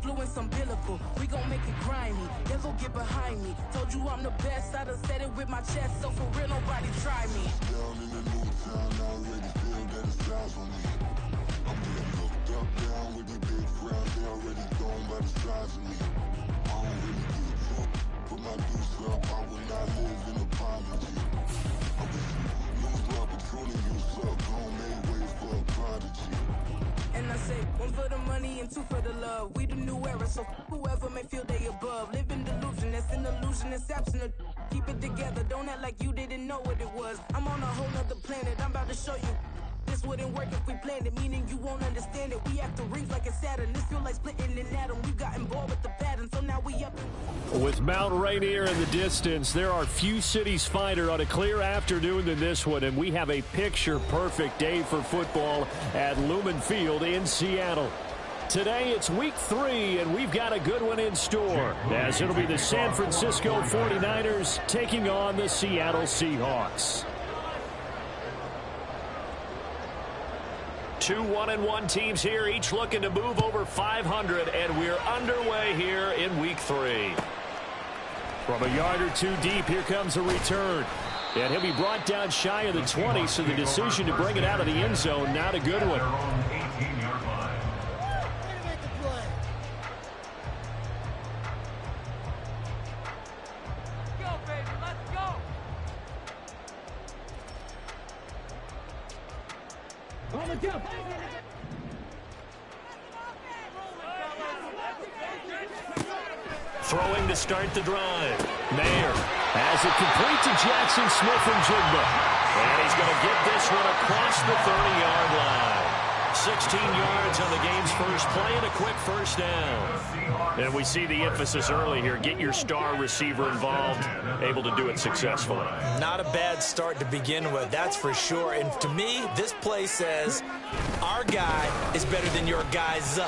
influence umbilical. We gon' make it grimy, never get behind me. Told you I'm the best, I done said it with my chest, so for real, nobody try me. Down in the new town, I already feel that it's eyes on me. I'm getting looked up, down with the big crowd, they already gone by the size of me. I don't really give a fuck, put my deuce up, I will not live in apology. I wish you lose the opportunity, you suck, gon' make way for a prodigy. And I say, one for the money and two for the love. We the new era, so whoever may feel they above. Live in delusion, that's an illusion, it's absent. Keep it together, don't act like you didn't know what it was. I'm on a whole nother planet, I'm about to show you. This wouldn't work if we planned it, meaning you won't understand it. We have to rings like a Saturn. This feel like splitting an atom. We got involved with the pattern, so now we up. With Mount Rainier in the distance, there are few cities finer on a clear afternoon than this one, and we have a picture-perfect day for football at Lumen Field in Seattle. Today, it's week 3, and we've got a good one in store, as it'll be the San Francisco 49ers taking on the Seattle Seahawks. 2 1-1 teams here, each looking to move over 500, and we're underway here in week 3. From a yard or two deep, here comes a return. And he'll be brought down shy of the 20, so the decision to bring it out of the end zone, not a good one. Throwing to start the drive. Mayer has it complete to Jackson Smith-Njigba. And he's going to get this one across the 30-yard line. 16 yards on the game's first play and a quick first down. And we see the emphasis early here. Get your star receiver involved, able to do it successfully. Not a bad start to begin with, that's for sure. And to me, this play says our guy is better than your guy's.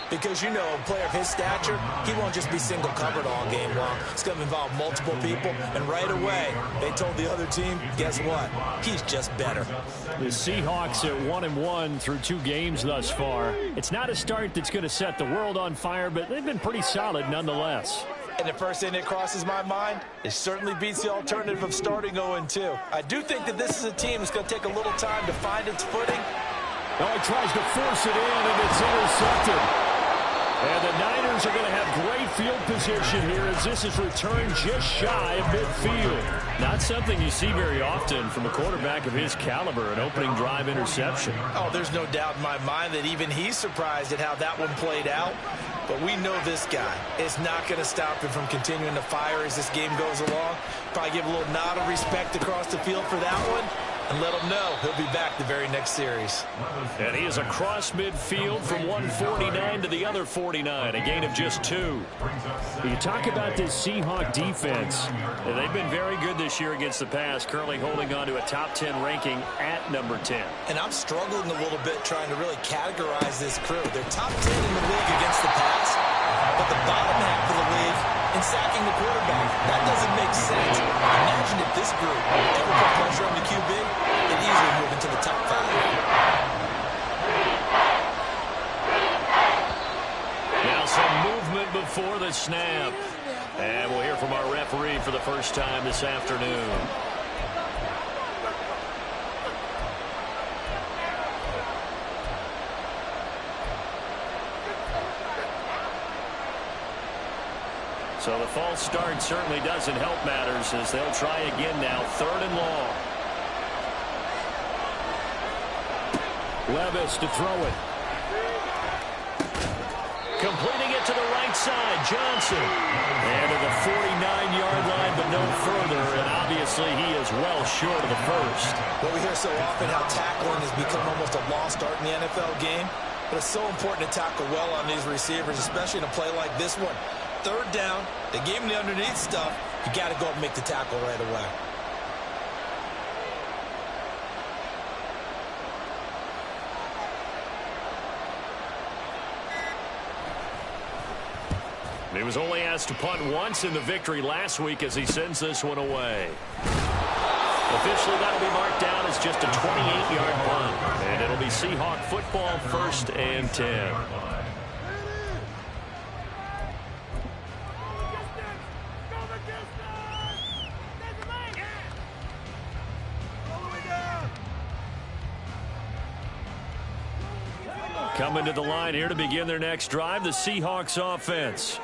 Because, you know, a player of his stature, he won't just be single covered all game long. It's going to involve multiple people. And right away, they told the other team, guess what? He's just better. The Seahawks at 1-1 through 2 games thus far. It's not a start that's going to set the world on fire, but they've been pretty solid nonetheless. And the first thing that crosses my mind, it certainly beats the alternative of starting 0-2. I do think that this is a team that's going to take a little time to find its footing. Oh, he tries to force it in, and it's intercepted. And the Niners are going to have great field position here as this is returned just shy of midfield. Not something you see very often from a quarterback of his caliber, an opening drive interception. Oh, there's no doubt in my mind that even he's surprised at how that one played out. But we know this guy is not going to stop him from continuing to fire as this game goes along. Probably give a little nod of respect across the field for that one. And let him know he'll be back the very next series. And he is across midfield from 149 to the other 49, a gain of just 2. You talk about this Seahawk defense. They've been very good this year against the pass, currently holding on to a top 10 ranking at number 10. And I'm struggling a little bit trying to really categorize this crew. They're top 10 in the league against the pass, but the bottom half of the league in sacking the quarterback. That doesn't make sense. Imagine if this group ever put pressure on the QB, they'd easily move into the top 5. Now some movement before the snap. And we'll hear from our referee for the first time this afternoon. So the false start certainly doesn't help matters as they'll try again now, 3rd and long. Levis to throw it. Completing it to the right side, Johnson. And to the 49-yard line, but no further, and obviously he is well short of the first. Well, we hear so often how tackling has become almost a lost art in the NFL game, but it's so important to tackle well on these receivers, especially in a play like this one. 3rd down, they gave him the underneath stuff. You got to go and make the tackle right away. He was only asked to punt once in the victory last week as he sends this one away. Officially, that'll be marked down as just a 28-yard punt. And it'll be Seahawk football, 1st and 10. Coming to the line here to begin their next drive, the Seahawks offense.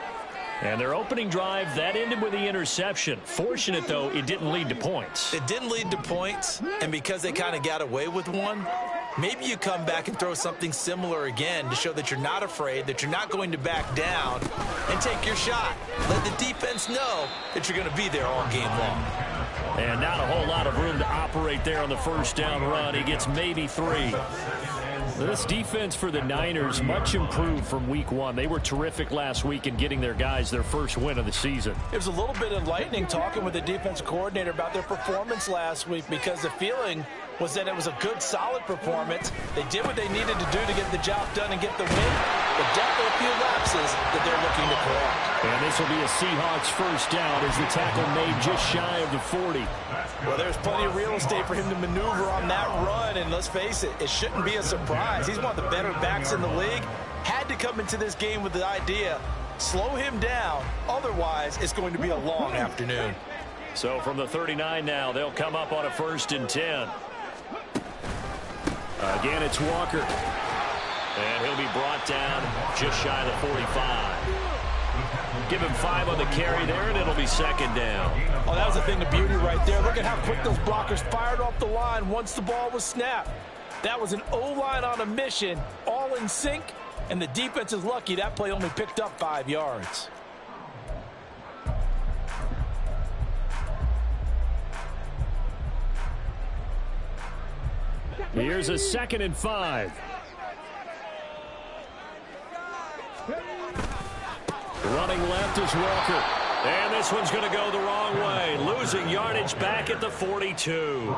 And their opening drive, that ended with the interception. Fortunate, though, it didn't lead to points. It didn't lead to points, and because they kind of got away with one, maybe you come back and throw something similar again to show that you're not afraid, that you're not going to back down, and take your shot. Let the defense know that you're going to be there all game long. And not a whole lot of room to operate there on the first down run. He gets maybe 3. This defense for the Niners, much improved from week 1. They were terrific last week in getting their guys their first win of the season. It was a little bit enlightening talking with the defense coordinator about their performance last week, because the feeling was that it was a good, solid performance. They did what they needed to do to get the job done and get the win, but definitely a few lapses that they're looking to correct. And this will be a Seahawks first down as the tackle made just shy of the 40. Well, there's plenty of real estate for him to maneuver on that run, and let's face it, it shouldn't be a surprise. He's one of the better backs in the league. Had to come into this game with the idea, slow him down, otherwise it's going to be a long afternoon. So from the 39 now, they'll come up on a 1st and 10. Again, it's Walker. And he'll be brought down just shy of the 45. Give him 5 on the carry there, and it'll be 2nd down. Oh, that was a thing of beauty right there. Look at how quick those blockers fired off the line once the ball was snapped. That was an O-line on a mission, all in sync, and the defense is lucky that play only picked up 5 yards. Here's a 2nd and 5. Running left is Walker. And this one's going to go the wrong way. Losing yardage back at the 42.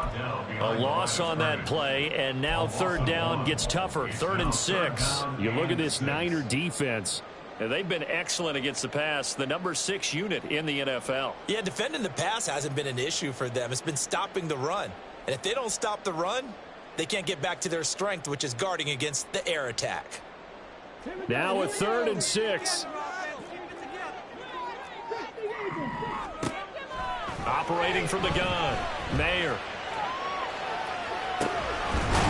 A loss on that play, and now 3rd down gets tougher. 3rd and 6. You look at this Niner defense. They've been excellent against the pass, the number 6 unit in the NFL. Yeah, defending the pass hasn't been an issue for them. It's been stopping the run. And if they don't stop the run, they can't get back to their strength, which is guarding against the air attack. Now a 3rd and 6. Operating from the gun, Mayer.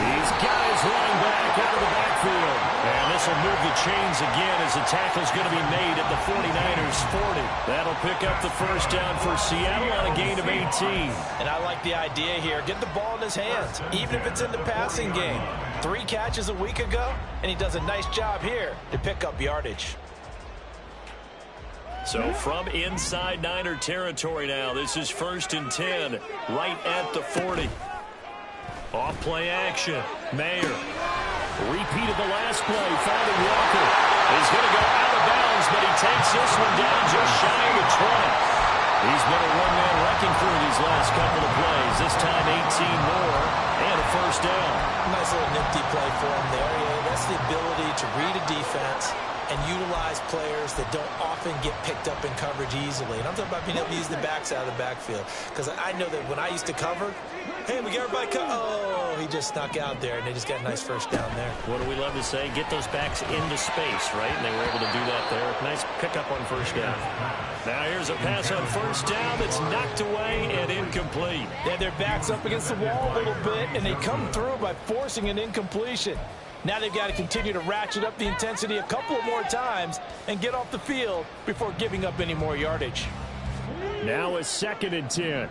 He's got his running back out of the backfield. And this will move the chains again as the tackle's going to be made at the 49ers 40. That'll pick up the first down for Seattle on a gain of 18. And I like the idea here. Get the ball in his hands, even if it's in the passing game. 3 catches a week ago, and he does a nice job here to pick up yardage. So from inside Niner territory now, this is 1st and 10, right at the 40. Off play action, Mayer. Repeat of the last play, finding Walker. He's going to go out of bounds, but he takes this one down just shy of the 20. He's been a one-man wrecking through these last couple of plays. This time 18 more and a first down. Nice little nifty play for him there. Yeah, that's the ability to read a defense and utilize players that don't often get picked up in coverage easily. And I'm talking about being able to use the backs out of the backfield. Because I know that when I used to cover, hey, we got everybody covered. Oh, he just snuck out there, and they just got a nice first down there. What do we love to say? Get those backs into space, right? And they were able to do that there. Nice pickup on first down. Now here's a pass on first down that's knocked away and incomplete. They had their backs up against the wall a little bit, and they come through by forcing an incompletion. Now they've got to continue to ratchet up the intensity a couple of more times and get off the field before giving up any more yardage. Now a 2nd and 10.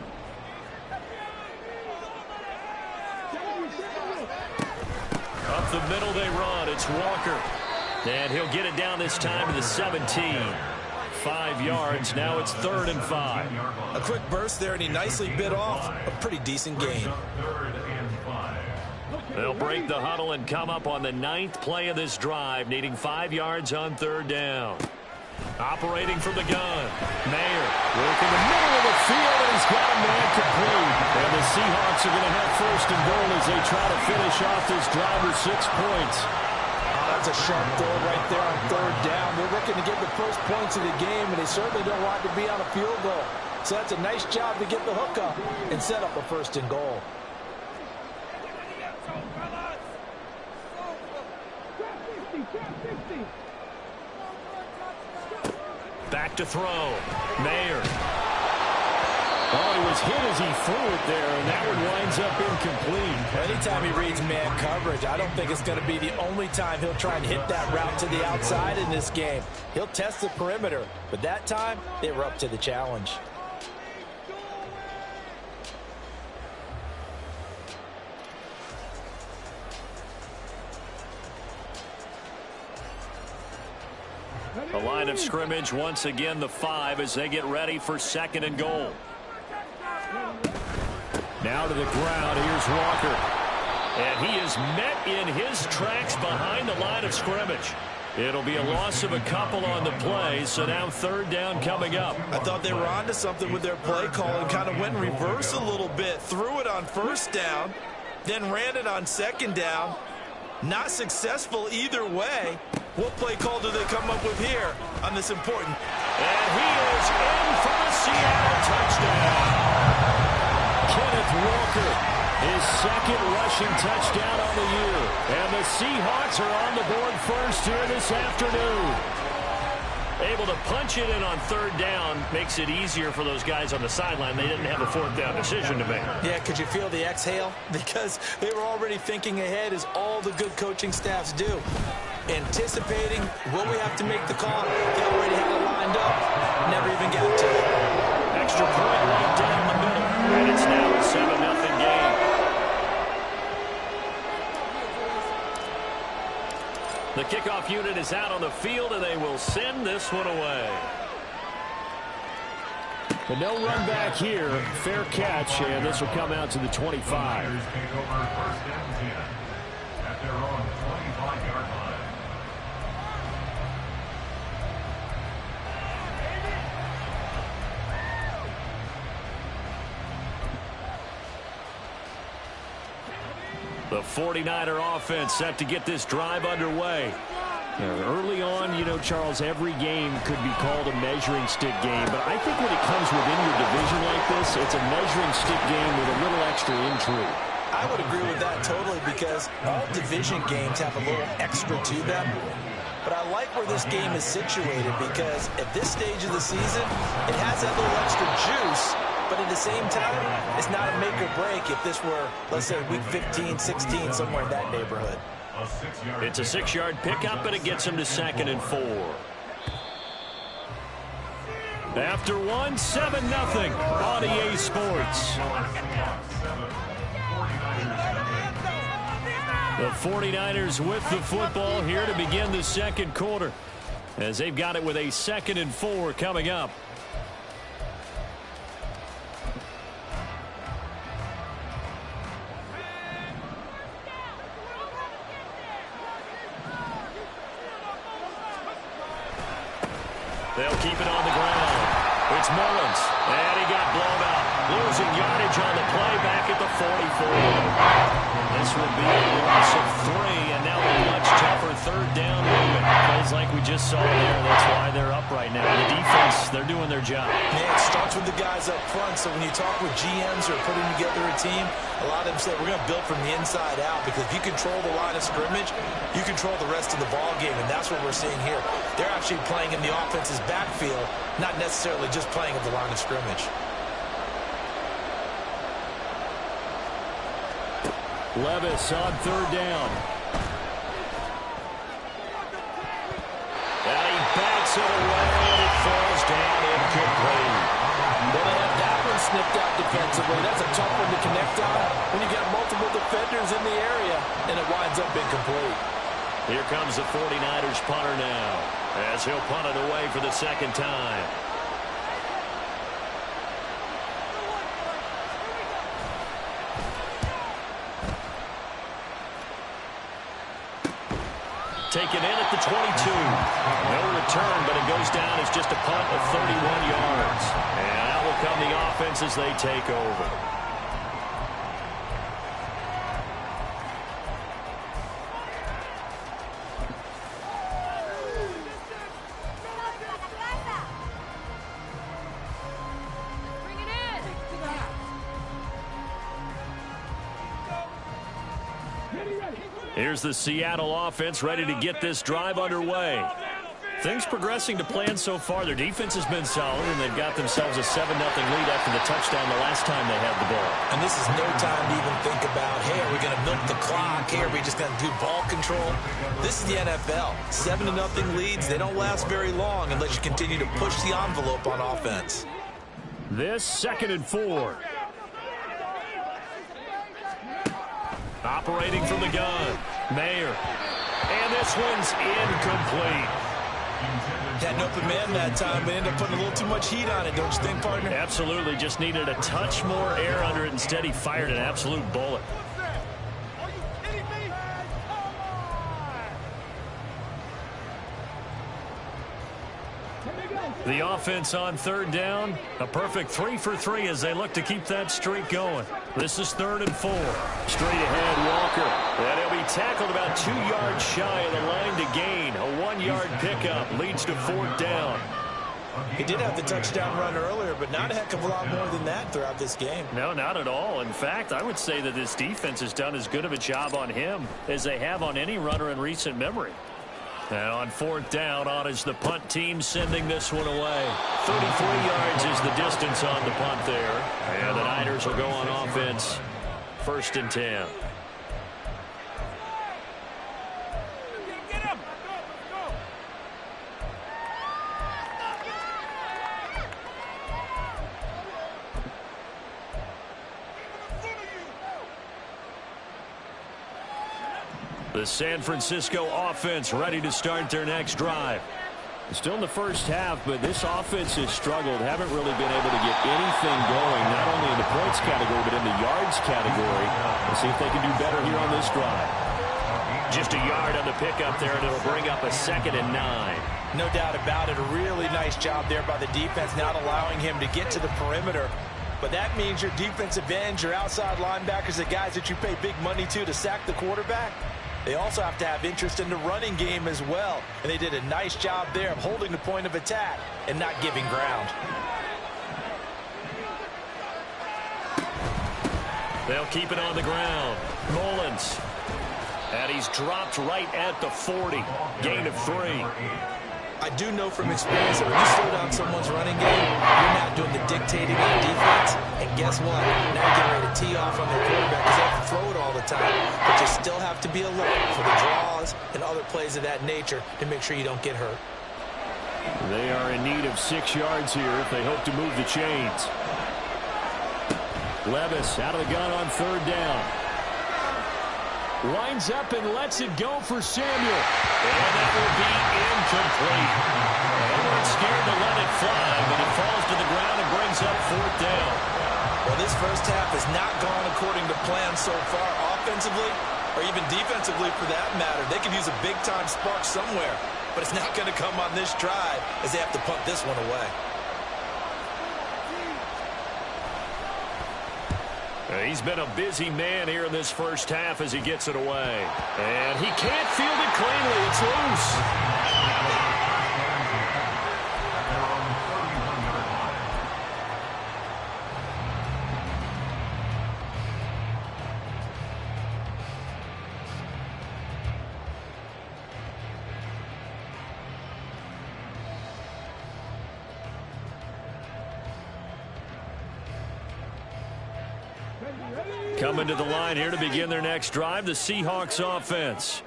Up the middle they run. It's Walker. And he'll get it down this time to the 17. 5 yards. Now it's 3rd and 5. A quick burst there, and he nicely bit off a pretty decent gain. They'll break the huddle and come up on the 9th play of this drive, needing 5 yards on 3rd down. Operating from the gun, Mayer working the middle of the field, and he's got a man complete. And the Seahawks are going to have 1st and goal as they try to finish off this drive with 6 points. Oh, that's a sharp throw right there on 3rd down. They're looking to get the first points of the game, and they certainly don't want to be on a field goal. So that's a nice job to get the hook up and set up a 1st and goal. Back to throw. Mayer. Oh, he was hit as he threw it there, and that one winds up incomplete. Anytime he reads man coverage, I don't think it's going to be the only time he'll try and hit that route to the outside in this game. He'll test the perimeter, but that time, they were up to the challenge. The line of scrimmage, once again, the 5 as they get ready for 2nd and goal. Now to the ground, here's Walker. And he is met in his tracks behind the line of scrimmage. It'll be a loss of a couple on the play, so now 3rd down coming up. I thought they were onto something with their play call and kind of went in reverse a little bit. Threw it on 1st down, then ran it on 2nd down. Not successful either way. What play call do they come up with here on this important? And he is in for the Seattle touchdown. Kenneth Walker, his 2nd rushing touchdown on the year. And the Seahawks are on the board first here this afternoon. Able to punch it in on 3rd down makes it easier for those guys on the sideline. They didn't have a 4th down decision to make. Yeah, could you feel the exhale? Because they were already thinking ahead, as all the good coaching staffs do. Anticipating, will we have to make the call? They already had it lined up. Never even got to it. Extra point right down the middle. And it's now a 7-0 game. The kickoff unit is out on the field, and they will send this one away. But no run back here. Fair catch, and this will come out to the 25. At their own 25-yard line. The 49er offense set to get this drive underway. Early on, you know, Charles, every game could be called a measuring stick game. But I think when it comes within your division like this, it's a measuring stick game with a little extra intrigue. I would agree with that totally, because all division games have a little extra to them. But I like where this game is situated, because at this stage of the season, it has that little extra juice. But at the same time, it's not a make or break if this were, let's say, week 15, 16, somewhere in that neighborhood. It's a 6-yard pickup, and it gets him to 2nd and 4. After 1, 7-0 on EA Sports. The 49ers with the football here to begin the 2nd quarter, as they've got it with a 2nd and 4 coming up. They'll keep it on the ground. It's Mullins, and he got blown out. Losing yardage on the play back at the 44. This will be a loss of 3, and now a much tougher 3rd down movement. Plays like we just saw there. That's why they're up right now. The defense, they're doing their job. Man, it starts with the guys up front. So when you talk with GMs who are putting together a team, a lot of them say we're going to build from the inside out, because if you control the line of scrimmage, you control the rest of the ball game, and that's what we're seeing here. They're actually playing in the offense's backfield, not necessarily just playing at the line of scrimmage. Levis on 3rd down. And he backs it away, and it falls down incomplete. Well, they have that one snipped out defensively. That's a tough one to connect on when you got multiple defenders in the area, and it winds up incomplete. Here comes the 49ers punter now, as he'll punt it away for the 2nd time. Taken in at the 22. No return, but it goes down as just a punt of 31 yards. And out will come the offense as they take over. Here's the Seattle offense ready to get this drive underway. Things progressing to plan so far. Their defense has been solid, and they've got themselves a 7-0 lead after the touchdown the last time they had the ball. And this is no time to even think about, hey, are we going to milk the clock? Hey, are we just going to do ball control? This is the NFL. 7-0 leads, they don't last very long unless you continue to push the envelope on offense. This 2nd and 4. Operating from the gun, Mayer. And this one's incomplete. Had an open man that time, but ended up putting a little too much heat on it, don't you think, partner? Absolutely. Just needed a touch more air under it. Instead, he fired an absolute bullet. The offense on 3rd down. A perfect 3 for 3 as they look to keep that streak going. This is 3rd and 4. Straight ahead, Walker. And he'll be tackled about 2 yards shy of the line to gain. A 1-yard pickup leads to 4th down. He did have the touchdown run earlier, but not a heck of a lot more than that throughout this game. No, not at all. In fact, I would say that this defense has done as good of a job on him as they have on any runner in recent memory. And on 4th down, on is the punt team sending this one away. 33 yards is the distance on the punt there. And the Niners will go on offense. 1st and 10. The San Francisco offense ready to start their next drive. Still in the first half, but this offense has struggled. Haven't really been able to get anything going, not only in the points category, but in the yards category. Let's see if they can do better here on this drive. Just a yard on the pickup there, and it'll bring up a 2nd and 9. No doubt about it. A really nice job there by the defense, not allowing him to get to the perimeter. But that means your defensive ends, your outside linebackers, the guys that you pay big money to sack the quarterback, they also have to have interest in the running game as well. And they did a nice job there of holding the point of attack and not giving ground. They'll keep it on the ground. Mullins. And he's dropped right at the 40. Gain of 3. I do know from experience that when you slow down someone's running game, you're not doing the dictating on defense. And guess what? Now you're getting ready to tee off on their quarterback because they have to throw it all the time. But you still have to be alert for the draws and other plays of that nature to make sure you don't get hurt. They are in need of 6 yards here if they hope to move the chains. Levis out of the gun on 3rd down. Lines up and lets it go for Samuel. And that will be incomplete. They weren't scared to let it fly, but it falls to the ground and brings up 4th down. Well, this first half has not gone according to plan so far offensively or even defensively for that matter. They could use a big-time spark somewhere, but it's not going to come on this drive as they have to punt this one away. He's been a busy man here in this first half as he gets it away. And he can't field it cleanly. It's loose. Coming to the line here to begin their next drive, the Seahawks offense.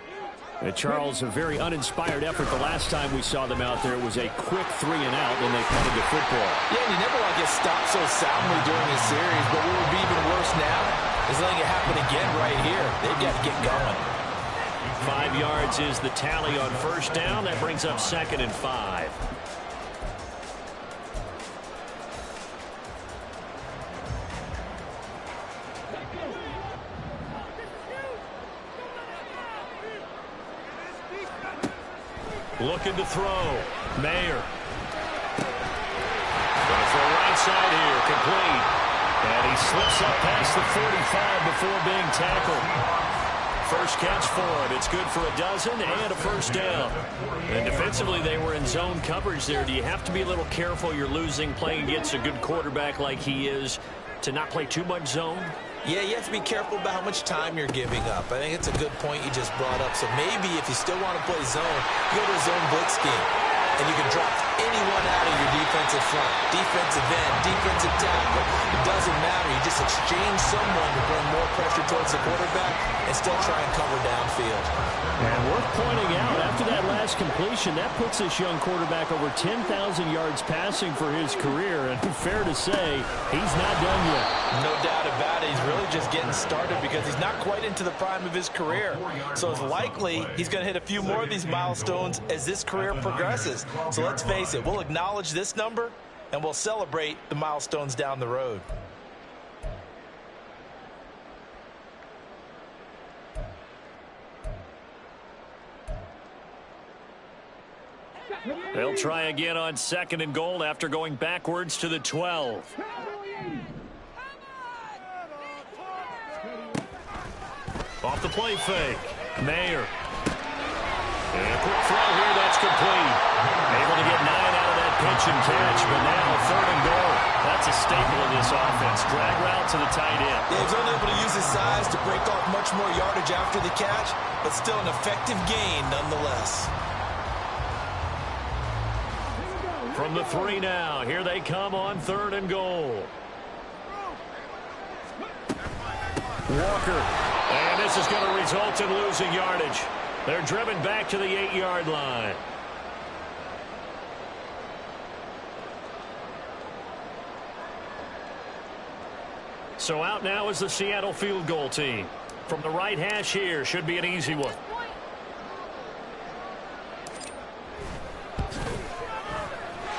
Charles, a very uninspired effort the last time we saw them out there. It was a quick 3 and out when they punted the football. Yeah, and you never want to get stopped so soundly during this series, but what would be even worse now is letting it happen again right here. They've got to get going. 5 yards is the tally on 1st down. That brings up 2nd and 5. Looking to throw. Mayer. Going to throw right side here. Complete. And he slips up past the 45 before being tackled. First catch for him. It's good for a dozen and a 1st down. And defensively, they were in zone coverage there. Do you have to be a little careful? You're losing playing against a good quarterback like he is to not play too much zone? Yeah, you have to be careful about how much time you're giving up. I think it's a good point you just brought up. So maybe if you still want to play zone, you go to a zone blitz scheme. and you can drop anyone out of your defensive front. Defensive end, defensive tackle. It doesn't matter. You just exchange someone to bring more pressure towards the quarterback and still try and cover downfield. And worth pointing out, after that last completion, that puts this young quarterback over 10,000 yards passing for his career. And fair to say, he's not done yet. No doubt about it. He's really just getting started because he's not quite into the prime of his career. So it's likely he's going to hit a few more of these milestones as this career progresses. So let's face it, we'll acknowledge this number and we'll celebrate the milestones down the road. They'll try again on 2nd and goal after going backwards to the 12. Off the play fake. Mayer. And a quick throw here, that's complete. Able to get 9 out of that pitch and catch, but now 3rd and goal. That's a staple of this offense. Drag route to the tight end. Yeah, he's only able to use his size to break off much more yardage after the catch, but still an effective gain nonetheless. From the 3 now, here they come on 3rd and goal. Walker, and this is going to result in losing yardage. They're driven back to the 8-yard line. So out now is the Seattle field goal team. From the right hash here, should be an easy one.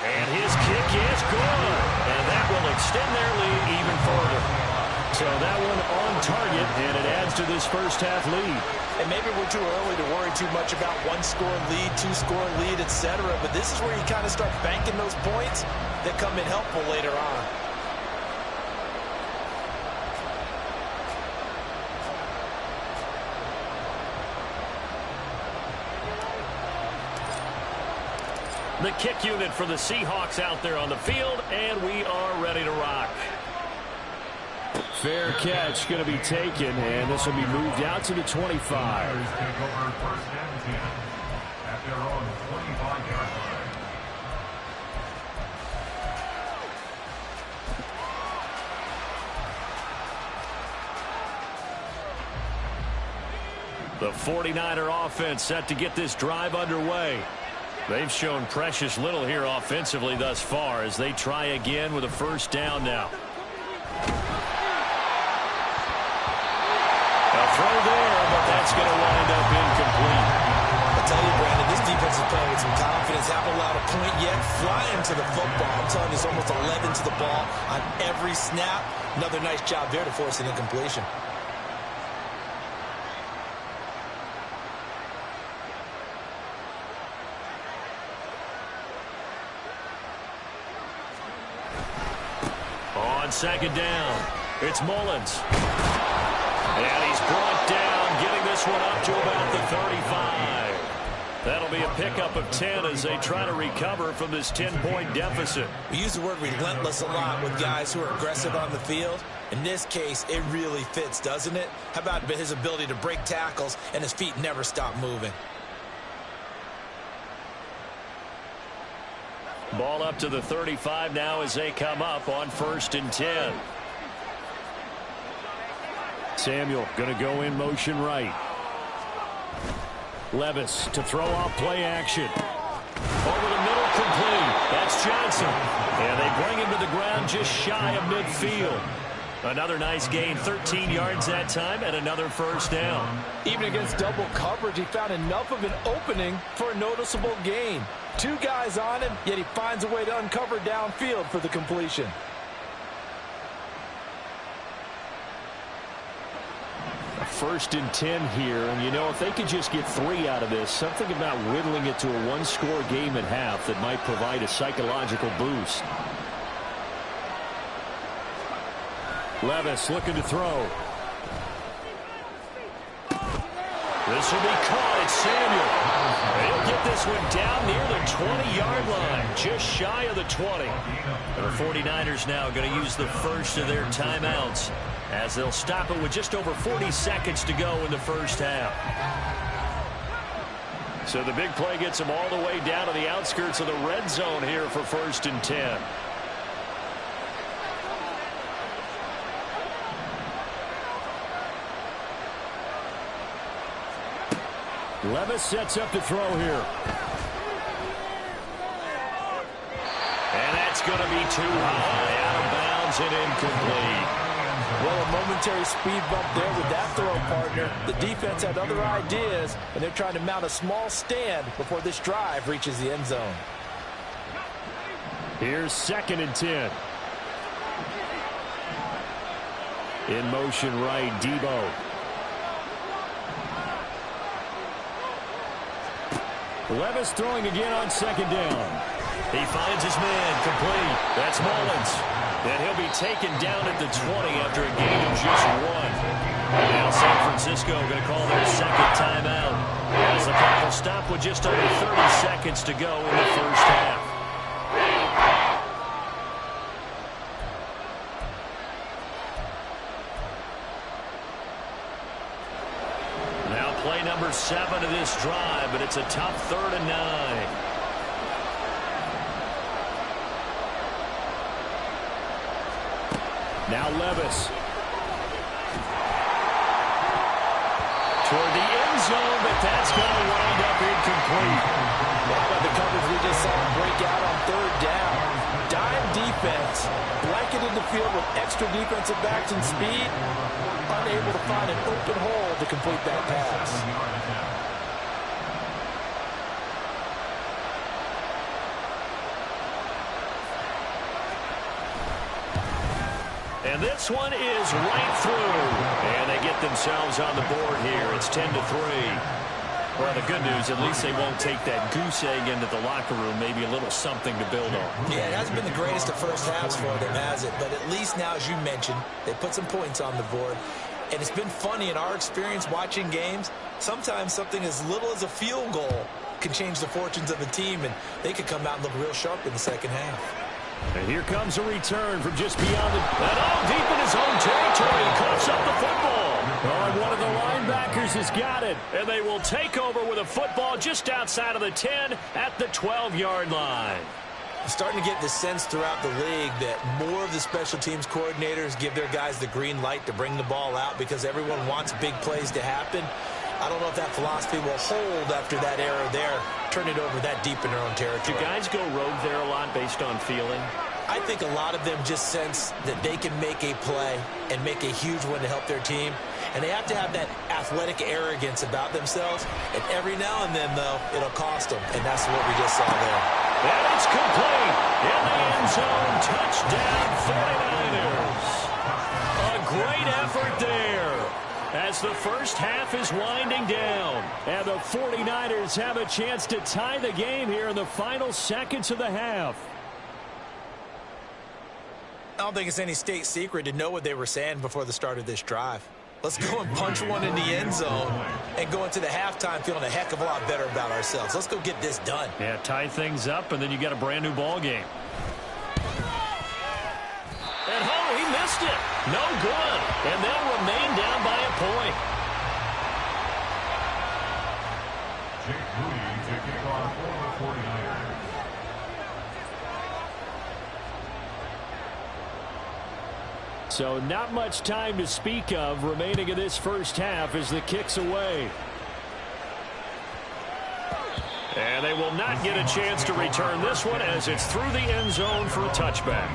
And his kick is good. And that will extend their lead even further. So that one on target, and it adds to this first half lead. And maybe we're too early to worry too much about 1-score lead, 2-score lead, etc. But this is where you kind of start banking those points that come in helpful later on. The kick unit for the Seahawks out there on the field, and we are ready to rock. Fair catch going to be taken, and this will be moved out to the 25. The 49er offense set to get this drive underway. They've shown precious little here offensively thus far as they try again with a first down now. A throw there, but that's going to wind up incomplete. I tell you, Brandon, this defense is playing with some confidence. Haven't allowed a point yet. Flying to the football. I'm telling you, it's almost 11 to the ball on every snap. Another nice job there to force an incompletion. On 2nd down, it's Mullins. And he's brought down, getting this one up to about the 35. That'll be a pickup of 10 as they try to recover from this 10-point deficit. We use the word relentless a lot with guys who are aggressive on the field. In this case, it really fits, doesn't it? How about his ability to break tackles and his feet never stop moving? Ball up to the 35 now as they come up on 1st and 10. Samuel going to go in motion right. Levis to throw off play action. Over the middle, complete. That's Johnson. And they bring him to the ground just shy of midfield. Another nice gain, 13 yards that time, and another first down. Even against double coverage, he found enough of an opening for a noticeable gain. 2 guys on him, yet he finds a way to uncover downfield for the completion. First and 10 here, and you know, if they could just get 3 out of this, something about whittling it to a 1-score game at half that might provide a psychological boost. Levis looking to throw. This will be caught. It's Samuel. He'll get this one down near the 20-yard line, just shy of the 20. And the 49ers now going to use the first of their timeouts as they'll stop it with just over 40 seconds to go in the first half. So the big play gets him all the way down to the outskirts of the red zone here for 1st and 10. Levis sets up to throw here. And that's going to be too high, out of bounds and incomplete. Well, a momentary speed bump there with that throw, partner. The defense had other ideas, and they're trying to mount a small stand before this drive reaches the end zone. Here's 2nd and 10. In motion right, Debo. Levis throwing again on 2nd down. He finds his man, complete. That's Mullins. And he'll be taken down at the 20 after a gain of just 1. Now San Francisco going to call their 2nd timeout as the clock will stop with just under 30 seconds to go in the first half. Now play number 7 of this drive, but it's a tough 3rd and 9. Now Levis. Toward the end zone, but that's going to wind up incomplete. How about the coverage we just saw him break out on 3rd down? Dime defense, blanketed the field with extra defensive backs and speed, unable to find an open hole to complete that pass. And this one is right through. And they get themselves on the board here. It's 10-3. Well, the good news, at least they won't take that goose egg into the locker room. Maybe a little something to build on. Yeah, it hasn't been the greatest of first halves for them, has it? But at least now, as you mentioned, they put some points on the board. And it's been funny in our experience watching games. Sometimes something as little as a field goal can change the fortunes of a team, and they could come out and look real sharp in the second half. And here comes a return from just beyond the... And all deep in his own territory. He coughs up the football. Oh, and one of the linebackers has got it. And they will take over with a football just outside of the 10 at the 12-yard line. I'm starting to get the sense throughout the league that more of the special teams coordinators give their guys the green light to bring the ball out because everyone wants big plays to happen. I don't know if that philosophy will hold after that error there. Turn it over that deep in their own territory. Do guys go rogue there a lot based on feeling? I think a lot of them just sense that they can make a play and make a huge one to help their team. And they have to have that athletic arrogance about themselves. And every now and then, though, it'll cost them. And that's what we just saw there. And it's complete. In the end zone. Touchdown 49ers. A great effort there. As the first half is winding down. And the 49ers have a chance to tie the game here in the final seconds of the half. I don't think it's any state secret to know what they were saying before the start of this drive. Let's go and punch one in the end zone and go into the halftime feeling a heck of a lot better about ourselves. Let's go get this done. Yeah, tie things up, and then you got a brand new ball game. And oh, he missed it. No good. And they'll remain down by a point. Jake Moody taking on former 49ers. So not much time to speak of remaining in this first half as the kick's away. And they will not get a chance to return this one as it's through the end zone for a touchback.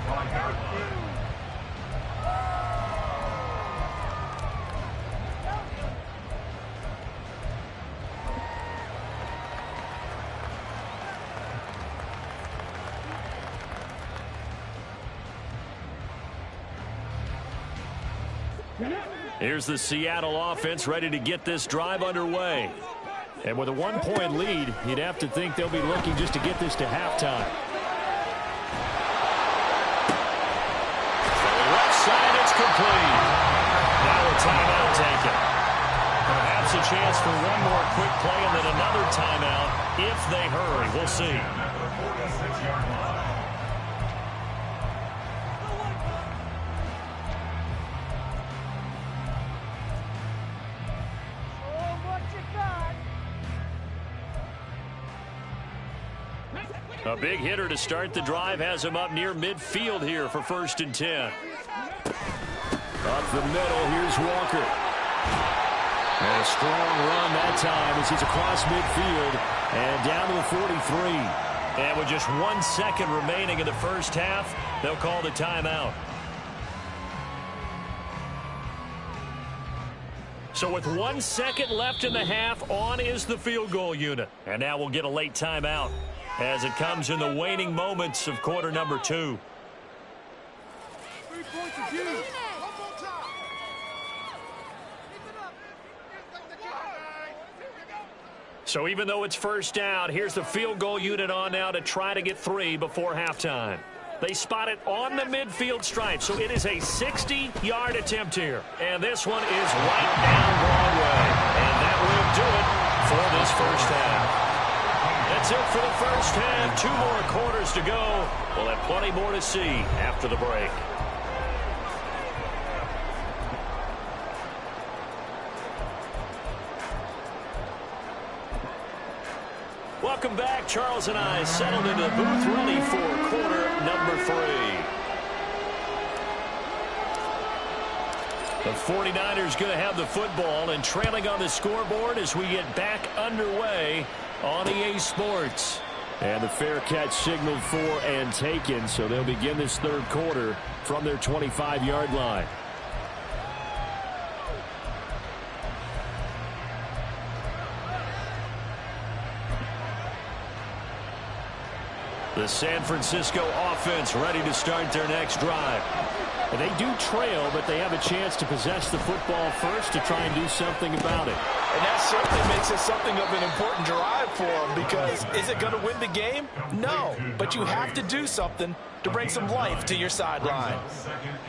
Here's the Seattle offense ready to get this drive underway. And with a one-point lead, you'd have to think they'll be looking just to get this to halftime. From the left side, it's complete. Now a timeout taken. Perhaps a chance for one more quick play and then another timeout if they hurry. We'll see. A big hitter to start the drive has him up near midfield here for 1st and 10. Up the middle, here's Walker. And a strong run that time as he's across midfield and down to the 43. And with just 1 second remaining in the first half, they'll call the timeout. So with 1 second left in the half, on is the field goal unit. And now we'll get a late timeout as it comes in the waning moments of quarter number 2. 3 points of view. So even though it's first down, here's the field goal unit on now to try to get 3 before halftime. They spot it on the midfield stripe, so it is a 60-yard attempt here. And this one is right down Broadway. And that will do it for this first half. That's it for the first half. 2 more quarters to go. We'll have plenty more to see after the break. Welcome back. Charles and I settled into the booth, ready for quarter number 3. The 49ers going to have the football and trailing on the scoreboard as we get back underway on EA Sports. And the fair catch signaled for and taken, so they'll begin this third quarter from their 25-yard line. The San Francisco offense ready to start their next drive. And they do trail, but they have a chance to possess the football first to try and do something about it. And that certainly makes it something of an important drive for them, because is it going to win the game? No, but you have to do something to bring some life to your sideline.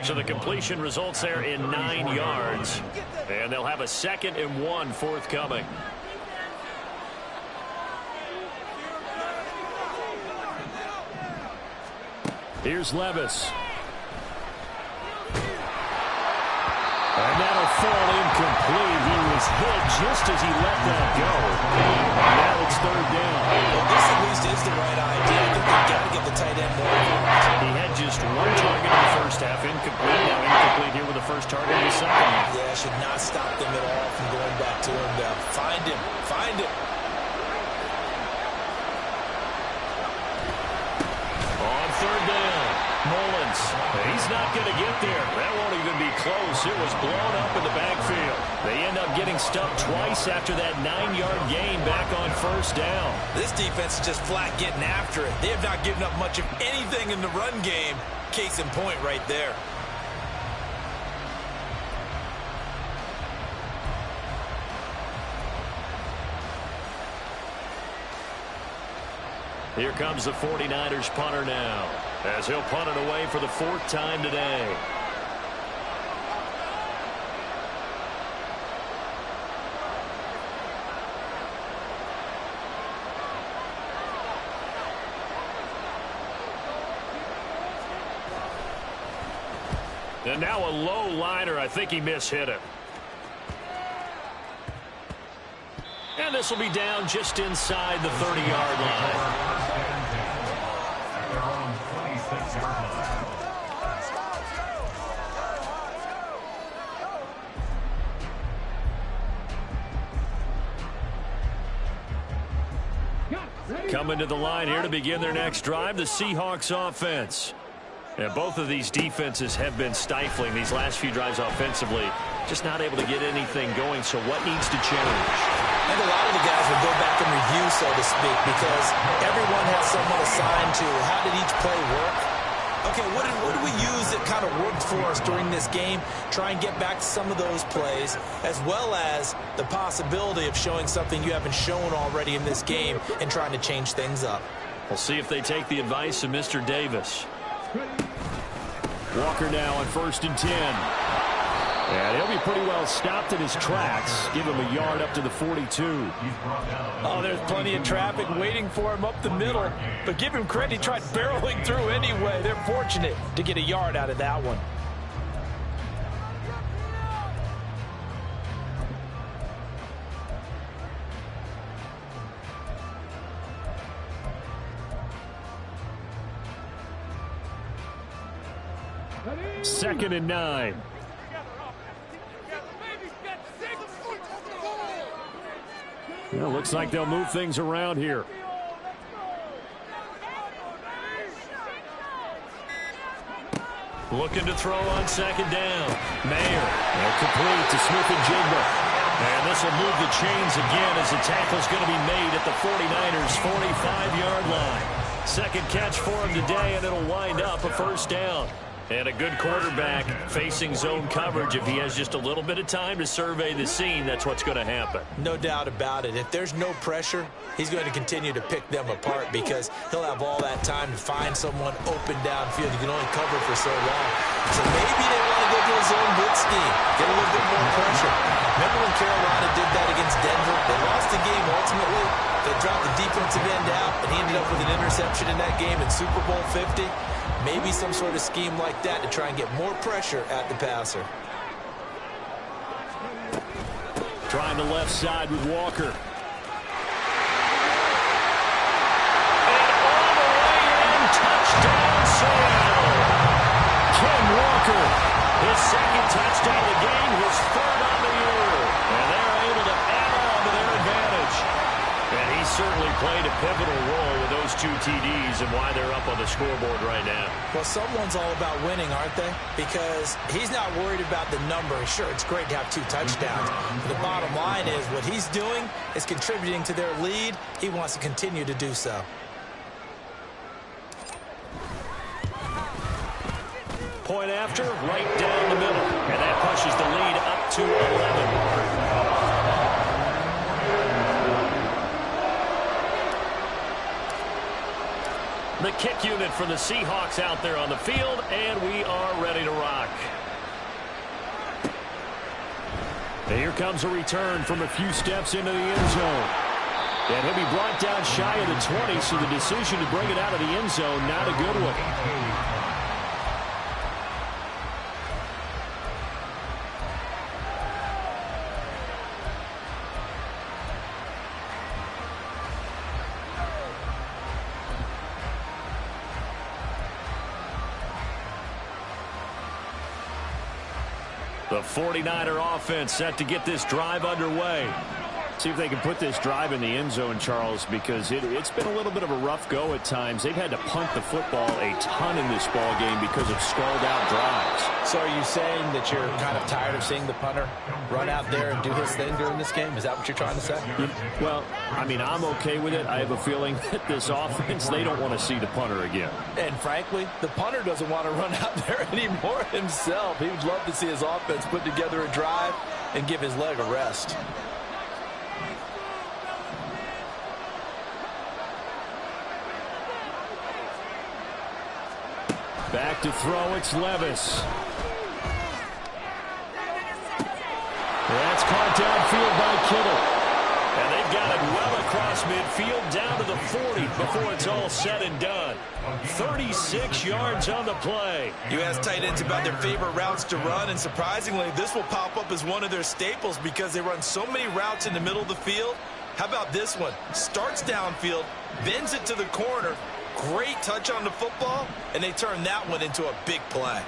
So the completion results there in 9 yards, and they'll have a 2nd and 1 forthcoming. Here's Levis. And that'll fall incomplete. He was hit just as he let that go. And now it's 3rd down. Well, this at least is the right idea. I think they've got to give the tight end more involved. He had just 1 target in the first half. Incomplete. Now incomplete here with the first target in the second. Yeah, should not stop them at all from going back to him. Find him. Find him. On 3rd down, Mullins. He's not going to get there. That won't even be close. It was blown up in the backfield. They end up getting stuffed twice after that 9-yard gain back on 1st down. This defense is just flat getting after it. They have not given up much of anything in the run game. Case in point right there. Here comes the 49ers punter now, as he'll punt it away for the 4th time today. And now a low liner. I think he mishit it. And this will be down just inside the 30-yard line. Coming to the line here to begin their next drive, the Seahawks offense. And both of these defenses have been stifling these last few drives offensively. Just not able to get anything going, so what needs to change? And a lot of the guys will go back and review, so to speak, because everyone has someone assigned to how did each play work. Okay, what did we use that kind of worked for us during this game? Try and get back to some of those plays, as well as the possibility of showing something you haven't shown already in this game and trying to change things up. We'll see if they take the advice of Mr. Davis. Walker now on 1st and 10. And he'll be pretty well stopped in his tracks. Give him a yard up to the 42. Oh, there's plenty of traffic waiting for him up the middle. But give him credit, he tried barreling through anyway. They're fortunate to get a yard out of that one. 2nd and 9. Well, looks like they'll move things around here. Looking to throw on 2nd down. Mayer, complete to Smith-Njigba. And this will move the chains again as the tackle's going to be made at the 49ers' 45-yard line. 2nd catch for him today, and it'll wind up a 1st down. And a good quarterback facing zone coverage. If he has just a little bit of time to survey the scene, that's what's going to happen. No doubt about it. If there's no pressure, he's going to continue to pick them apart because he'll have all that time to find someone open downfield. He can only cover for so long. So maybe they want to go to a zone blitz scheme, get a little bit more pressure. Remember when Carolina did that against Denver? They lost the game ultimately. They dropped the defensive end out, and he ended up with an interception in that game in Super Bowl 50. Maybe some sort of scheme like that to try and get more pressure at the passer. Trying the left side with Walker. And all the way in, touchdown Seattle. Ken Walker, his 2nd touchdown of the game, his 3rd on the year. And they're able to add on to their advantage. And he certainly played a pivotal role with those 2 TDs and why they're up on the scoreboard right now. Well, someone's all about winning, aren't they? Because he's not worried about the number. Sure, it's great to have 2 touchdowns. But the bottom line is what he's doing is contributing to their lead. He wants to continue to do so. Point after, right down the middle. And that pushes the lead up to 11. The kick unit for the Seahawks out there on the field, and we are ready to rock. And here comes a return from a few steps into the end zone. And he'll be brought down shy of the 20, so the decision to bring it out of the end zone, not a good one. The 49er offense set to get this drive underway. See if they can put this drive in the end zone, Charles, because it's been a little bit of a rough go at times. They've had to punt the football a ton in this ball game because of stalled-out drives. So are you saying that you're kind of tired of seeing the punter run out there and do his thing during this game? Is that what you're trying to say? Well, I mean, I'm okay with it. I have a feeling that this offense, they don't want to see the punter again. And frankly, the punter doesn't want to run out there anymore himself. He would love to see his offense put together a drive and give his leg a rest. Back to throw, it's Levis. That's caught downfield by Kittle. And they've got it well across midfield down to the 40 before it's all said and done. 36 yards on the play. You ask tight ends about their favorite routes to run, and surprisingly, this will pop up as one of their staples because they run so many routes in the middle of the field. How about this one? Starts downfield, bends it to the corner, great touch on the football, and they turn that one into a big play.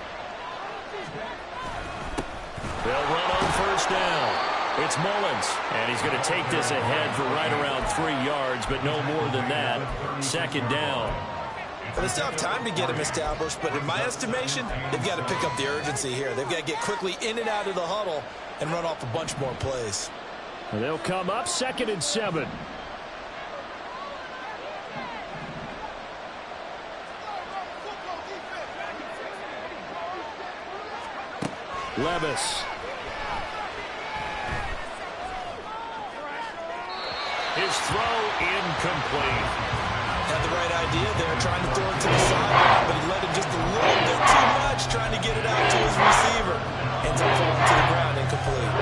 They'll run on first down. It's Mullins, and he's going to take this ahead for right around 3 yards, but no more than that. Second down. Well, they still have time to get him established, but in my estimation, they've got to pick up the urgency here. They've got to get quickly in and out of the huddle and run off a bunch more plays. And they'll come up 2nd and 7. Levis. His throw incomplete. Had the right idea there, trying to throw it to the sideline, but he let him just a little bit too much, trying to get it out to his receiver. Ends up falling to the ground incomplete.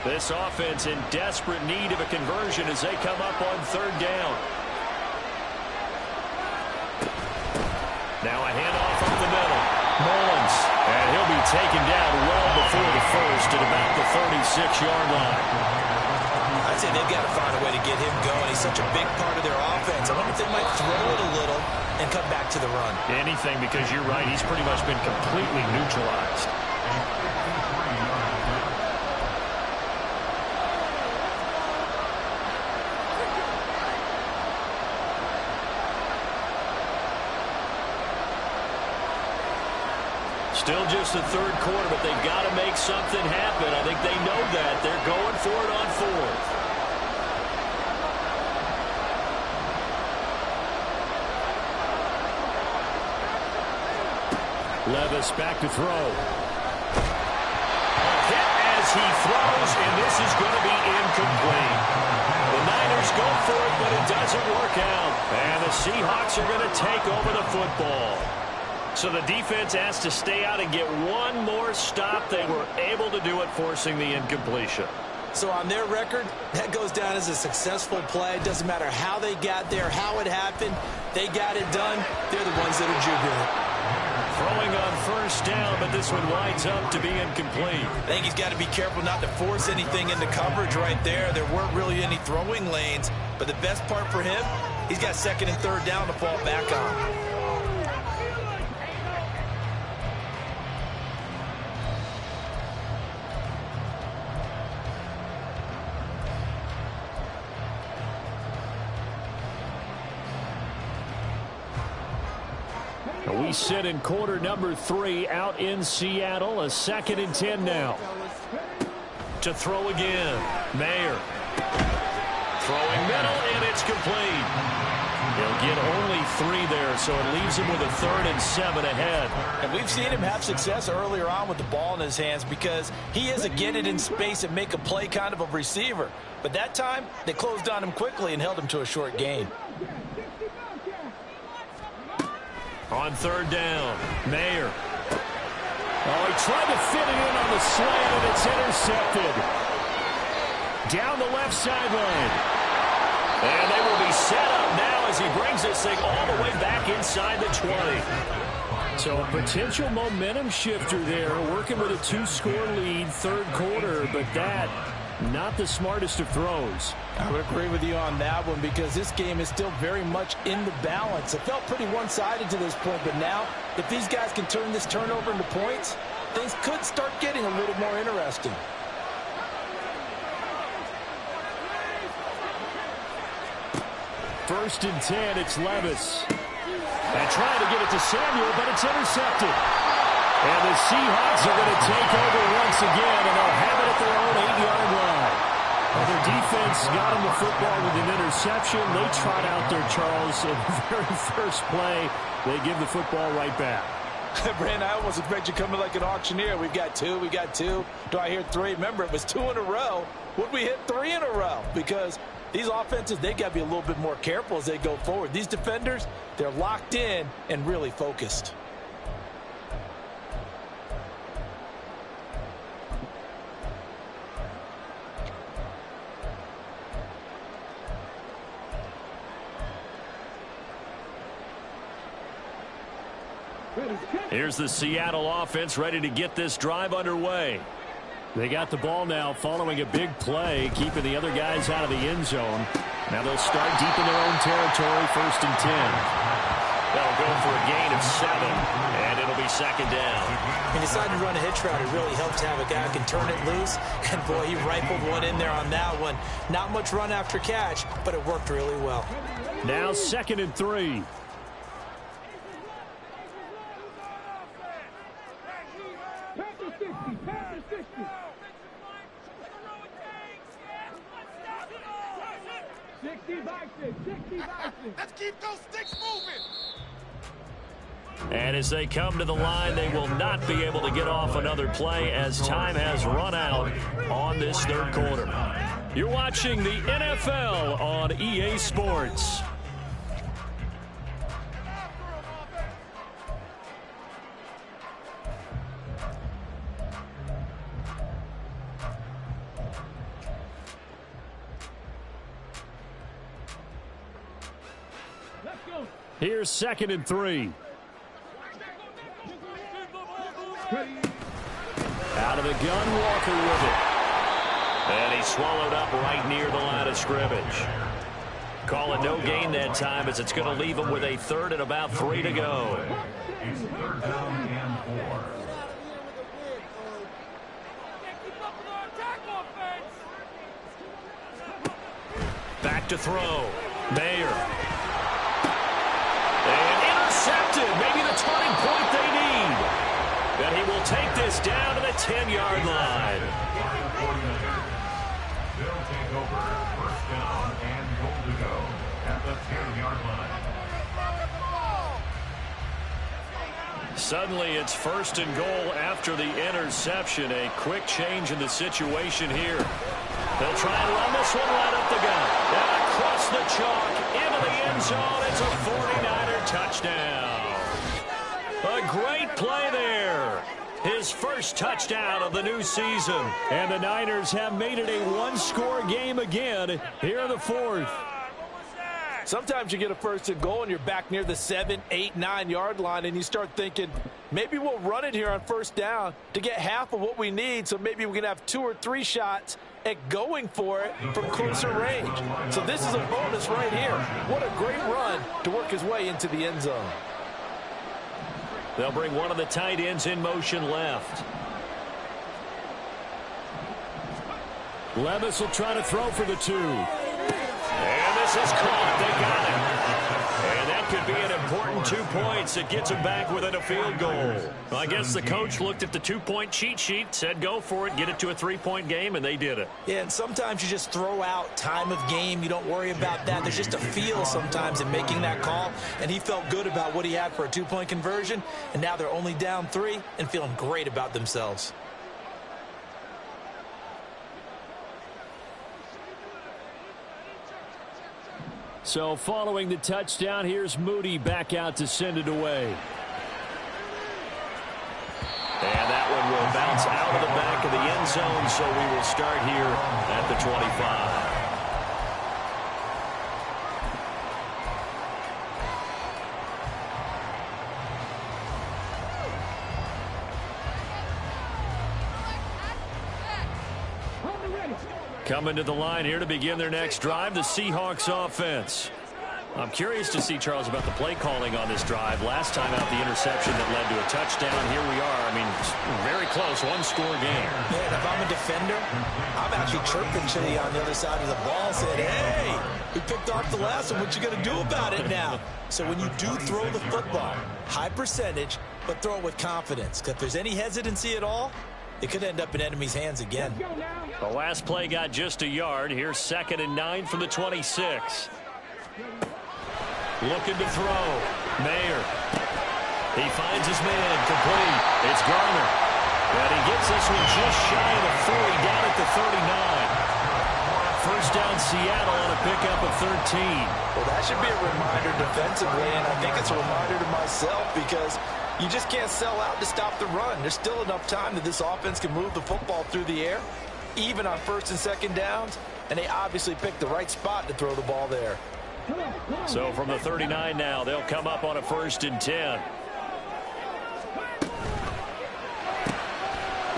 This offense in desperate need of a conversion as they come up on 3rd down. Now a handoff up the middle. Mullins, and he'll be taken down well before the first at about the 36-yard line. I I'd say they've got to find a way to get him going. He's such a big part of their offense. I wonder if they might throw it a little and come back to the run. Anything, because you're right. He's pretty much been completely neutralized. Still just the third quarter, but they've got to make something happen. I think they know that. They're going for it on fourth. Levis back to throw. Hit as he throws, and this is going to be incomplete. The Niners go for it, but it doesn't work out. And the Seahawks are going to take over the football. So the defense has to stay out and get one more stop. They were able to do it, forcing the incompletion. So on their record, that goes down as a successful play. It doesn't matter how they got there, how it happened. They got it done. They're the ones that are jubilant. Throwing on first down, but this one winds up to be incomplete. I think he's got to be careful not to force anything into coverage right there. There weren't really any throwing lanes. But the best part for him, he's got second and third down to fall back on. We sit in quarter number 3 out in Seattle. A 2nd and 10 now. To throw again. Mayer. Throwing middle, and it's complete. He'll get only 3 there, so it leaves him with a 3rd and 7 ahead. And we've seen him have success earlier on with the ball in his hands because he is a get it in space and make a play kind of a receiver. But that time, they closed on him quickly and held him to a short gain. On third down, Mayer. Oh, he tried to fit it in on the slant, and it's intercepted. Down the left sideline. And they will be set up now as he brings this thing all the way back inside the 20. So a potential momentum shifter there, working with a 2-score lead, third quarter, but that, not the smartest of throws. I would agree with you on that one because this game is still very much in the balance. It felt pretty one-sided to this point, but now if these guys can turn this turnover into points, things could start getting a little more interesting. First and 10, it's Levis. And trying to get it to Samuel, but it's intercepted. And the Seahawks are going to take over once again, and they'll have it at their own 8-yard line. Well, their defense got them the football with an interception. They trot out there, Charles, in the very first play. They give the football right back. Brand, I almost expect you coming like an auctioneer. We've got 2, we got 2. Do I hear 3? Remember, it was 2 in a row. Would we hit 3 in a row? Because these offenses, they got to be a little bit more careful as they go forward. These defenders, they're locked in and really focused. Here's the Seattle offense ready to get this drive underway. They got the ball now following a big play, keeping the other guys out of the end zone. Now they'll start deep in their own territory, first and 10. They'll go for a gain of 7, and it'll be second down. He decided to run a hitch route. It really helps to have a guy who can turn it loose. And, boy, he rifled one in there on that one. Not much run after catch, but it worked really well. Now second and 3. Let's keep those sticks moving. And as they come to the line, they will not be able to get off another play as time has run out on this third quarter. You're watching the NFL on EA Sports. Here's second and 3. Out of the gun, Walker with it. And he's swallowed up right near the line of scrimmage. Call it no gain that time as it's going to leave him with a third and about 3 to go. It's third down and 4. Back to throw. Mayer. And intercepted. Maybe the turning point they need. And he will take this down to the 10-yard line. They'll take over first down and goal to go at the 10-yard line. Suddenly it's first and goal after the interception. A quick change in the situation here. They'll try and run this one right up the gut. And across the chalk into the end zone. It's a 49er touchdown. A great play there. His first touchdown of the new season. And the Niners have made it a one-score game again here in the fourth. Sometimes you get a first and goal and you're back near the 7, 8, 9-yard line and you start thinking, maybe we'll run it here on first down to get half of what we need, so maybe we can have 2 or 3 shots at going for it from closer range. So this is a bonus right here. What a great run to work his way into the end zone. They'll bring one of the tight ends in motion left. Levis will try to throw for the 2. And this is caught. They got him. And that could be an important 2 points. It gets him back within a field goal. Well, I guess the coach looked at the 2-point cheat sheet, said go for it, get it to a 3-point game, and they did it. Yeah, and sometimes you just throw out time of game. You don't worry about that. There's just a feel sometimes in making that call, and he felt good about what he had for a 2-point conversion, and now they're only down 3 and feeling great about themselves. So following the touchdown, here's Moody back out to send it away. And that one will bounce out of the back of the end zone, so we will start here at the 25. Coming to the line here to begin their next drive, the Seahawks offense. I'm curious to see, Charles, about the play calling on this drive. Last time out, the interception that led to a touchdown. Here we are. I mean, very close, one-score game. Man, if I'm a defender, I'm actually chirping to you on the other side of the ball, saying, hey, we picked off the last one. What you going to do about it now? So when you do throw the football, high percentage, but throw it with confidence. Because if there's any hesitancy at all, it could end up in enemy's hands again. The last play got just a yard. Here's 2nd and 9 from the 26. Looking to throw. Mayer. He finds his man complete. It's Garner. And he gets this one just shy of the 40 down at the 39. First down Seattle on a pickup of 13. Well, that should be a reminder defensively, and I think it's a reminder to myself because you just can't sell out to stop the run. There's still enough time that this offense can move the football through the air, even on 1st and 2nd downs, and they obviously picked the right spot to throw the ball there. So from the 39 now, they'll come up on a 1st and 10.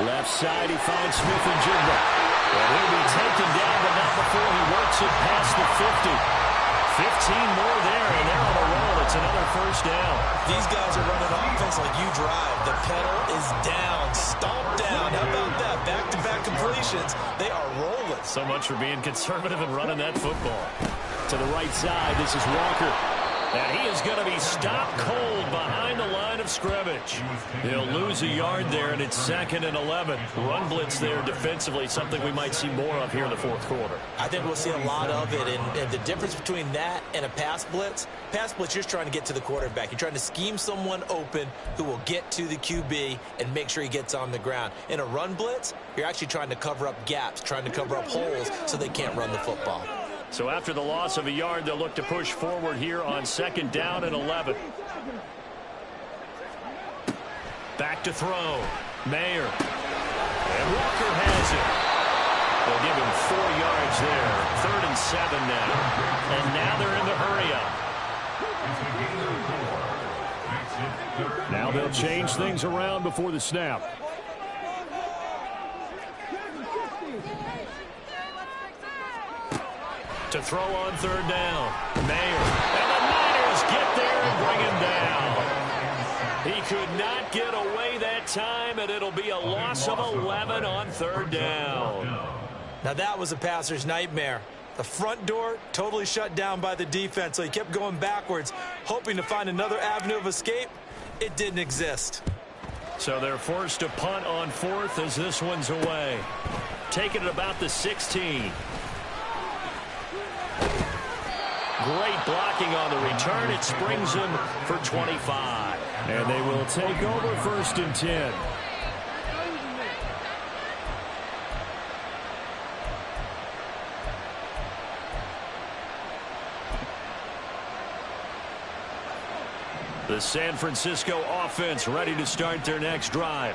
Left side, he finds Smith-Njigba. And he'll be taken down, but not before he works it past the 50. 15 more there, and they're on a roll. It's another first down. These guys are running offense like you drive. The pedal is down, stomped down. How about that? Back-to-back completions. They are rolling. So much for being conservative and running that football. To the right side, this is Walker. And he is going to be stopped cold behind the line of scrimmage. He'll lose a yard there, and it's 2nd and 11. Run blitz there defensively, something we might see more of here in the 4th quarter. I think we'll see a lot of it, and the difference between that and a pass blitz, you're just trying to get to the quarterback. You're trying to scheme someone open who will get to the QB and make sure he gets on the ground. In a run blitz, you're actually trying to cover up gaps, trying to cover up holes so they can't run the football. So after the loss of a yard, they'll look to push forward here on 2nd down and 11. Back to throw. Mayer. And Walker has it. They'll give him 4 yards there. 3rd and 7 now. And now they're in the hurry up. Now they'll change things around before the snap. To throw on third down. Mayer. And the Niners get there and bring him down. He could not get away that time, and it'll be a loss of 11 on third down. Now that was a passer's nightmare. The front door totally shut down by the defense, so he kept going backwards, hoping to find another avenue of escape. It didn't exist. So they're forced to punt on fourth as this one's away. Taking it about the 16. Great blocking on the return. It springs him for 25. And they will take over 1st and 10. The San Francisco offense ready to start their next drive.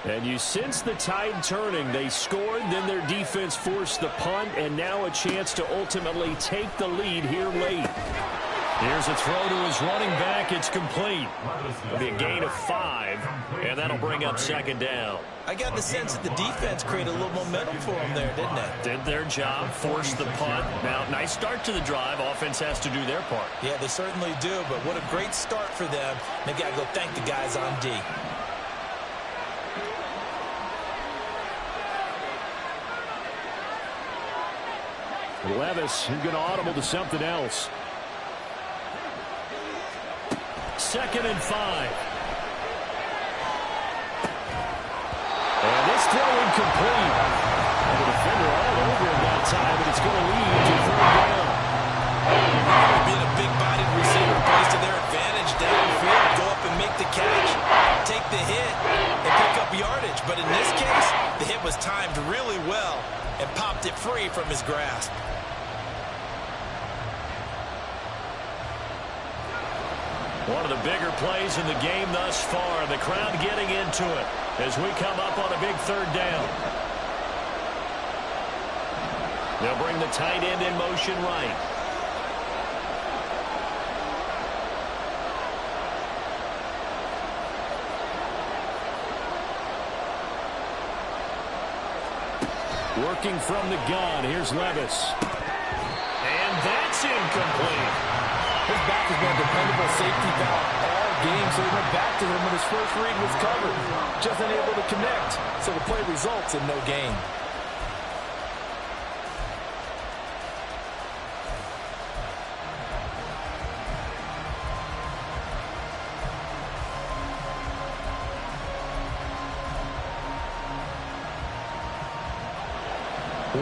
And you sense the tide turning. They scored, then their defense forced the punt, and now a chance to ultimately take the lead here late. Here's a throw to his running back. It's complete. It'll be a gain of 5, and that'll bring up 2nd down. I got the sense that the defense created a little momentum for them there, didn't they? Did their job, forced the punt. Now, nice start to the drive. Offense has to do their part. Yeah, they certainly do, but what a great start for them. They got to go thank the guys on D. Levis, he's going to audible to something else. 2nd and 5. And this throw incomplete. And the defender all over him that time, and it's going to lead to 3rd down. Being a big-bodied receiver plays to their advantage downfield. Go up and make the catch, take the hit, and pick up yardage. But in this case, the hit was timed really well and popped it free from his grasp. One of the bigger plays in the game thus far. The crowd getting into it as we come up on a big 3rd down. They'll bring the tight end in motion right. Working from the gun. Here's Levis. And that's incomplete. His back has been a dependable safety valve all game, so he went back to him when his first read was covered. Just unable to connect, so the play results in no gain.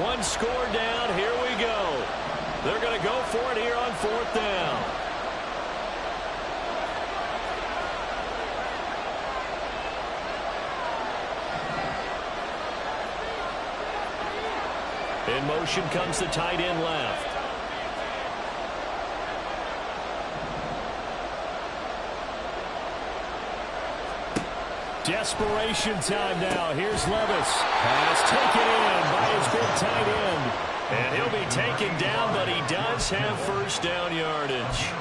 One score down. Here we go. They're going to go for it here on 4th down. In motion comes the tight end left. Desperation time now. Here's Levis. Pass taken in by his big tight end. And he'll be taken down, but he does have 1st down yardage.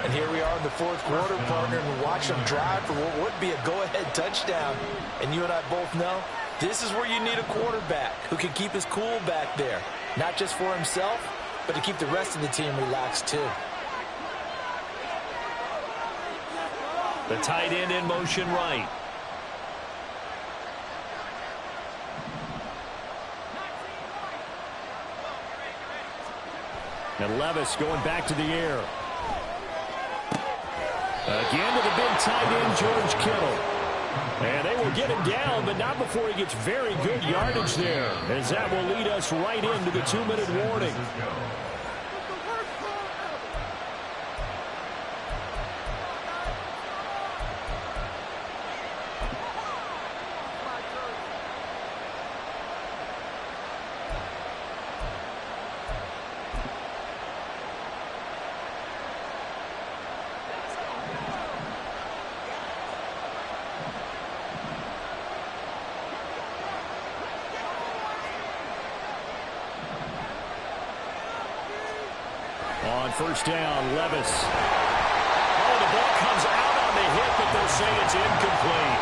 And here we are in the 4th quarter, partner, and watch them drive for what would be a go-ahead touchdown. And you and I both know this is where you need a quarterback who can keep his cool back there. Not just for himself, but to keep the rest of the team relaxed too. The tight end in motion right. And Levis going back to the air. Again to the big tight end, George Kittle. And they will get him down, but not before he gets very good yardage there, as that will lead us right into the 2-minute warning. On 1st down, Levis. Oh, the ball comes out on the hit, but they'll say it's incomplete.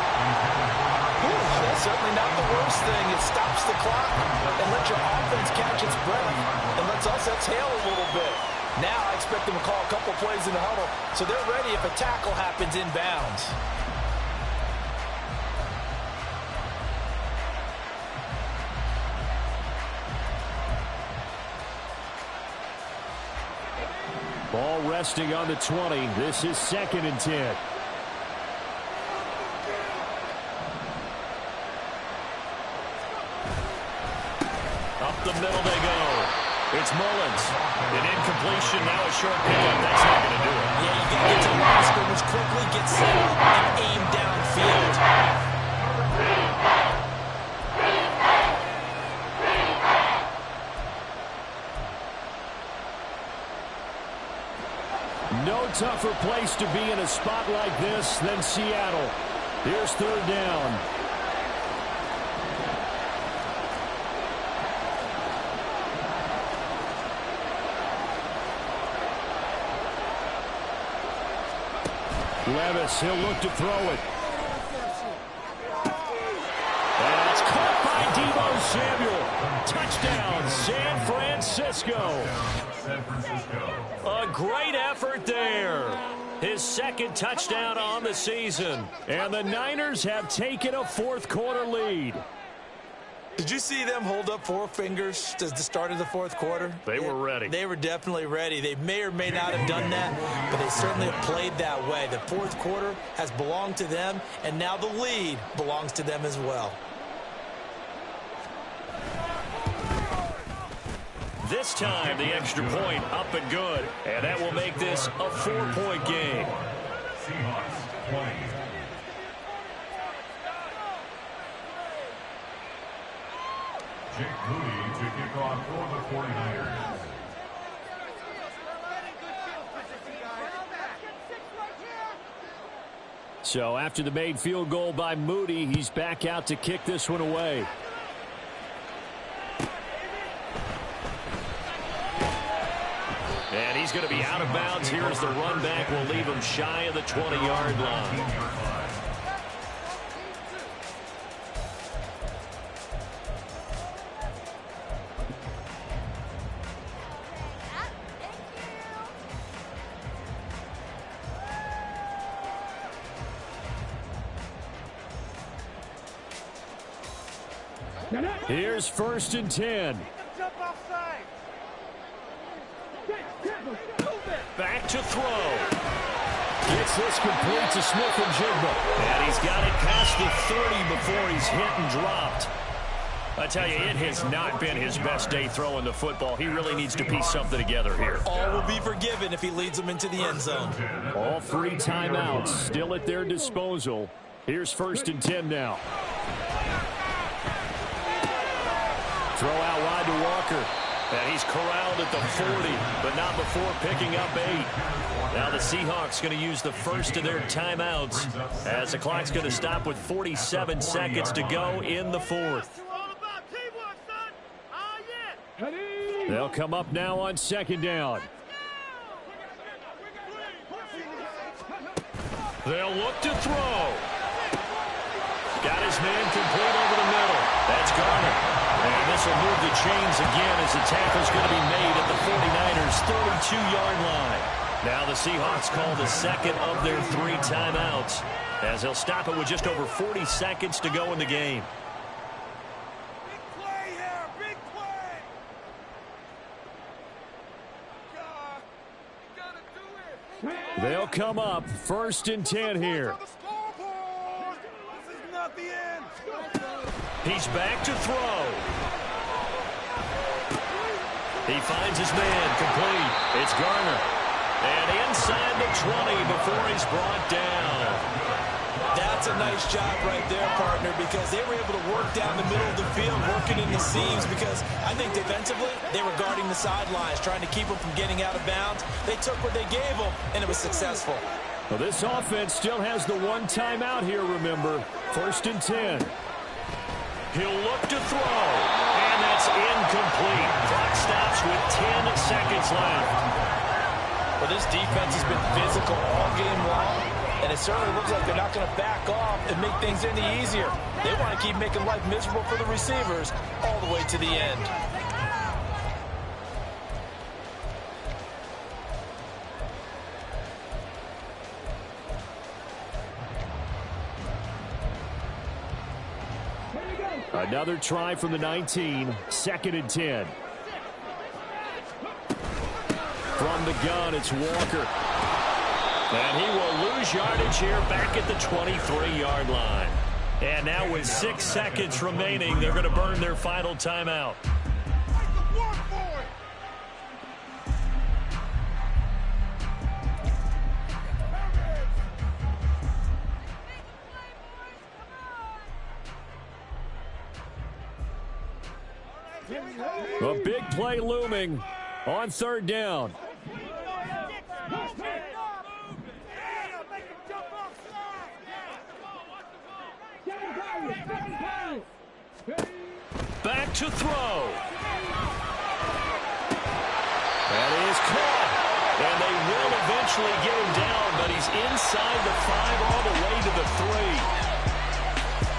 That's certainly not the worst thing. It stops the clock and lets your offense catch its breath and lets us exhale a little bit. Now I expect them to call a couple plays in the huddle so they're ready if a tackle happens inbounds. Ball resting on the 20. This is 2nd and 10. Up the middle they go. It's Mullins. An incompletion, now a short pickup. That's not going to do it. Yeah, you got to get to the line of scrimmage quickly, get set up, and aim downfield. No tougher place to be in a spot like this than Seattle. Here's 3rd down. Levis, he'll look to throw it. And it's caught by Deebo Samuel. Touchdown, San Francisco. A great effort there. His 2nd touchdown on the season. And the Niners have taken a 4th quarter lead. Did you see them hold up 4 fingers at the start of the 4th quarter? They were ready. They were definitely ready. They may or may not have done that, but they certainly have played that way. The 4th quarter has belonged to them, and now the lead belongs to them as well. This time, the extra point up and good. And that will make this a 4-point game. Seahawks 20. Jake Moody to kick off for the 49ers. So after the made field goal by Moody, he's back out to kick this one away. And he's going to be out of bounds. Here's the run back. Will leave him shy of the 20-yard line. Here's 1st and 10. Back to throw. Gets this complete to Smith-Njigba. And he's got it past the 30 before he's hit and dropped. I tell you, it has not been his best day throwing the football. He really needs to piece something together here. All will be forgiven if he leads them into the end zone. All 3 timeouts still at their disposal. Here's 1st and 10 now. Throw out wide to Walker. And he's corralled at the 40, but not before picking up 8. Now the Seahawks going to use the first of their timeouts as the clock's going to stop with 47 seconds to go in the 4th. They'll come up now on 2nd down. They'll look to throw. Got his man complete over the middle. That's Garner. And this will move the chains again as the tackle's going to be made at the 49ers' 32-yard line. Now the Seahawks call the 2nd of their 3 timeouts as they'll stop it with just over 40 seconds to go in the game. Big play here, big play. You gotta do it. They'll come up 1st and 10 here. This is not the end. He's back to throw. He finds his man complete. It's Garner. And inside the 20 before he's brought down. That's a nice job right there, partner, because they were able to work down the middle of the field, working in the seams, because I think defensively they were guarding the sidelines, trying to keep them from getting out of bounds. They took what they gave them, and it was successful. Well, this offense still has the 1 timeout here, remember. 1st and 10. He'll look to throw, and that's incomplete. Clock stops with 10 seconds left. Well, this defense has been physical all game long. and it certainly looks like they're not going to back off and make things any easier. They want to keep making life miserable for the receivers all the way to the end. Another try from the 19, 2nd and 10. From the gun, it's Walker. And he will lose yardage here back at the 23-yard line. And now with 6 seconds remaining, they're going to burn their final timeout. A big play looming on 3rd down. Back to throw. That is caught. And they will eventually get him down, but he's inside the 5 all the way to the 3.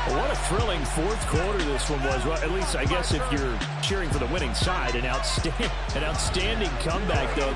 What a thrilling 4th quarter this one was. Well, at least, I guess, if you're cheering for the winning side, an outstanding comeback, though.